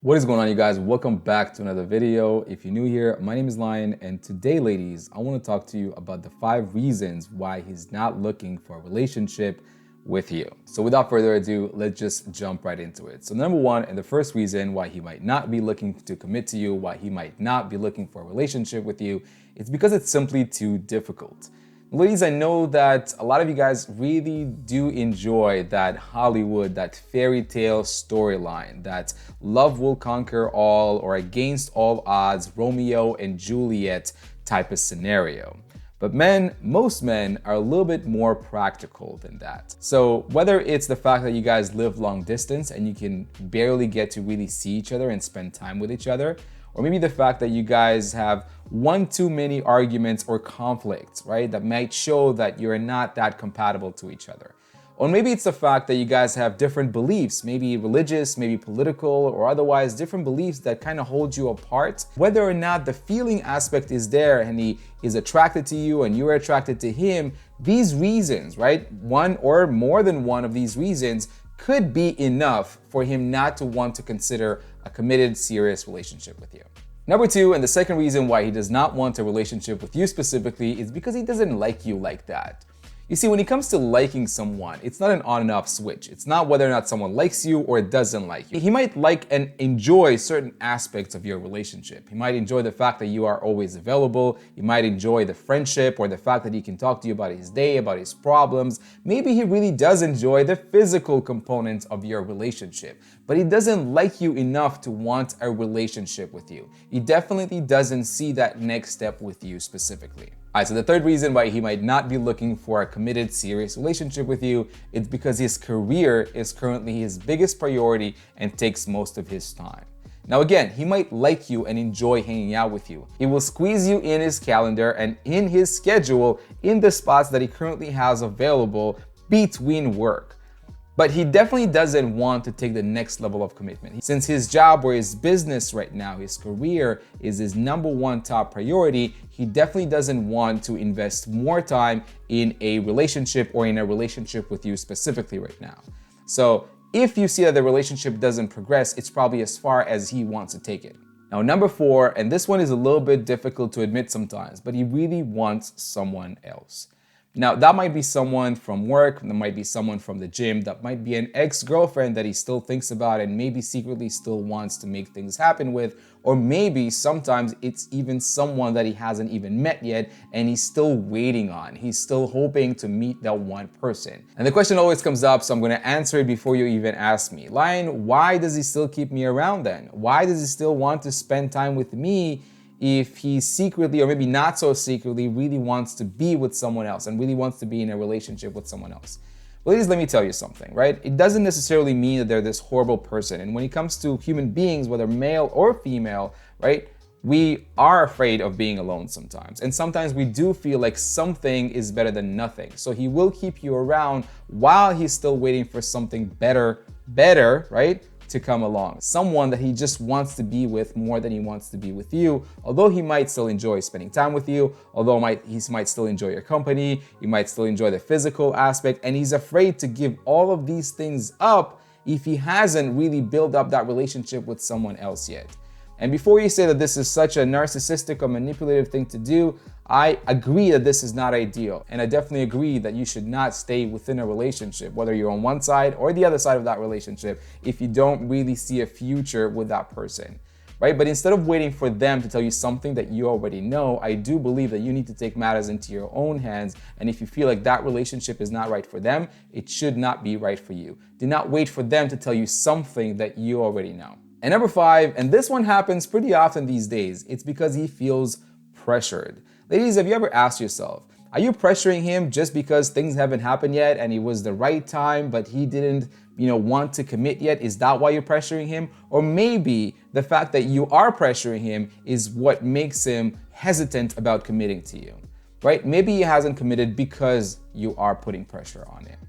What is going on, you guys? Welcome back to another video. If you're new here, my name is Lion, and today, ladies, I want to talk to you about the 5 reasons why he's not looking for a relationship with you. So without further ado, let's just jump right into it. So number 1, and the first reason why he might not be looking to commit to you, why he might not be looking for a relationship with you, it's because it's simply too difficult. Ladies, I know that a lot of you guys really do enjoy that Hollywood, that fairy tale storyline, that love will conquer all or against all odds, Romeo and Juliet type of scenario. But most men are a little bit more practical than that. So whether it's the fact that you guys live long distance and you can barely get to really see each other and spend time with each other, or maybe the fact that you guys have one too many arguments or conflicts, right? That might show that you're not that compatible to each other. Or maybe it's the fact that you guys have different beliefs, maybe religious, maybe political, or otherwise different beliefs that kind of hold you apart. Whether or not the feeling aspect is there and he is attracted to you and you're attracted to him, these reasons, right? One or more than one of these reasons could be enough for him not to want to consider a committed, serious relationship with you. Number 2, and the second reason why he does not want a relationship with you specifically, is because he doesn't like you like that. You see, when it comes to liking someone, it's not an on and off switch. It's not whether or not someone likes you or doesn't like you. He might like and enjoy certain aspects of your relationship. He might enjoy the fact that you are always available. He might enjoy the friendship or the fact that he can talk to you about his day, about his problems. Maybe he really does enjoy the physical components of your relationship, but he doesn't like you enough to want a relationship with you. He definitely doesn't see that next step with you specifically. All right, so the third reason why he might not be looking for a committed, serious relationship with you is because his career is currently his biggest priority and takes most of his time. Now again, he might like you and enjoy hanging out with you. He will squeeze you in his calendar and in his schedule in the spots that he currently has available between work. But he definitely doesn't want to take the next level of commitment. Since his job or his business right now, his career is his number 1 top priority, he definitely doesn't want to invest more time in a relationship or in a relationship with you specifically right now. So if you see that the relationship doesn't progress, it's probably as far as he wants to take it. Now, number 4, and this one is a little bit difficult to admit sometimes, but he really wants someone else. Now, that might be someone from work, that might be someone from the gym, that might be an ex-girlfriend that he still thinks about and maybe secretly still wants to make things happen with, or maybe sometimes it's even someone that he hasn't even met yet and he's still waiting on. He's still hoping to meet that one person. And the question always comes up, so I'm going to answer it before you even ask me. Lion, why does he still keep me around then? Why does he still want to spend time with me if he secretly, or maybe not so secretly, really wants to be with someone else and really wants to be in a relationship with someone else? Well, ladies, let me tell you something, right? It doesn't necessarily mean that they're this horrible person. And when it comes to human beings, whether male or female, right, we are afraid of being alone sometimes. And sometimes we do feel like something is better than nothing. So he will keep you around while he's still waiting for something better, right, to come along. Someone that he just wants to be with more than he wants to be with you. Although he might still enjoy spending time with you, although he might still enjoy your company, he might still enjoy the physical aspect, and he's afraid to give all of these things up if he hasn't really built up that relationship with someone else yet. And before you say that this is such a narcissistic or manipulative thing to do, I agree that this is not ideal. And I definitely agree that you should not stay within a relationship, whether you're on one side or the other side of that relationship, if you don't really see a future with that person, right? But instead of waiting for them to tell you something that you already know, I do believe that you need to take matters into your own hands. And if you feel like that relationship is not right for them, it should not be right for you. Do not wait for them to tell you something that you already know. And number 5, and this one happens pretty often these days, it's because he feels pressured. Ladies, have you ever asked yourself, are you pressuring him just because things haven't happened yet and it was the right time, but he didn't, want to commit yet? Is that why you're pressuring him? Or maybe the fact that you are pressuring him is what makes him hesitant about committing to you, right? Maybe he hasn't committed because you are putting pressure on him.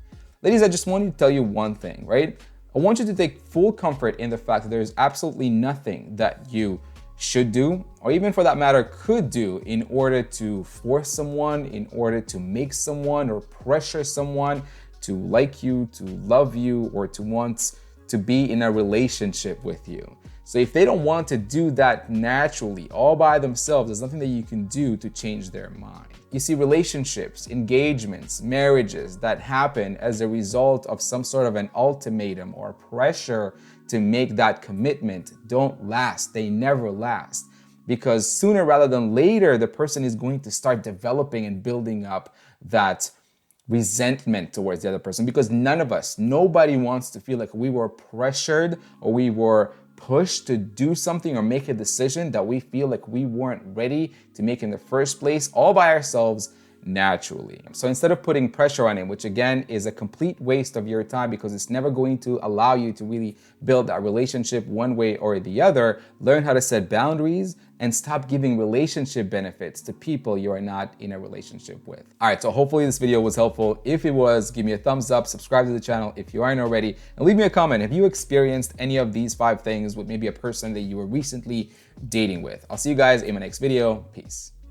Ladies, I just wanted to tell you one thing, right? I want you to take full comfort in the fact that there is absolutely nothing that you should do, or even for that matter could do, in order to force someone, in order to make someone or pressure someone to like you, to love you, or to want to be in a relationship with you. So if they don't want to do that naturally, all by themselves, there's nothing that you can do to change their mind. You see, relationships, engagements, marriages that happen as a result of some sort of an ultimatum or pressure to make that commitment don't last. They never last. Because sooner rather than later, the person is going to start developing and building up that resentment towards the other person, because nobody wants to feel like we were pressured or we were pushed to do something or make a decision that we feel like we weren't ready to make in the first place, all by ourselves naturally. So instead of putting pressure on him, which again is a complete waste of your time because it's never going to allow you to really build that relationship one way or the other, learn how to set boundaries and stop giving relationship benefits to people you are not in a relationship with. All right, so hopefully this video was helpful. If it was, give me a thumbs up, subscribe to the channel if you aren't already, and leave me a comment. Have you experienced any of these 5 things with maybe a person that you were recently dating with? I'll see you guys in my next video. Peace.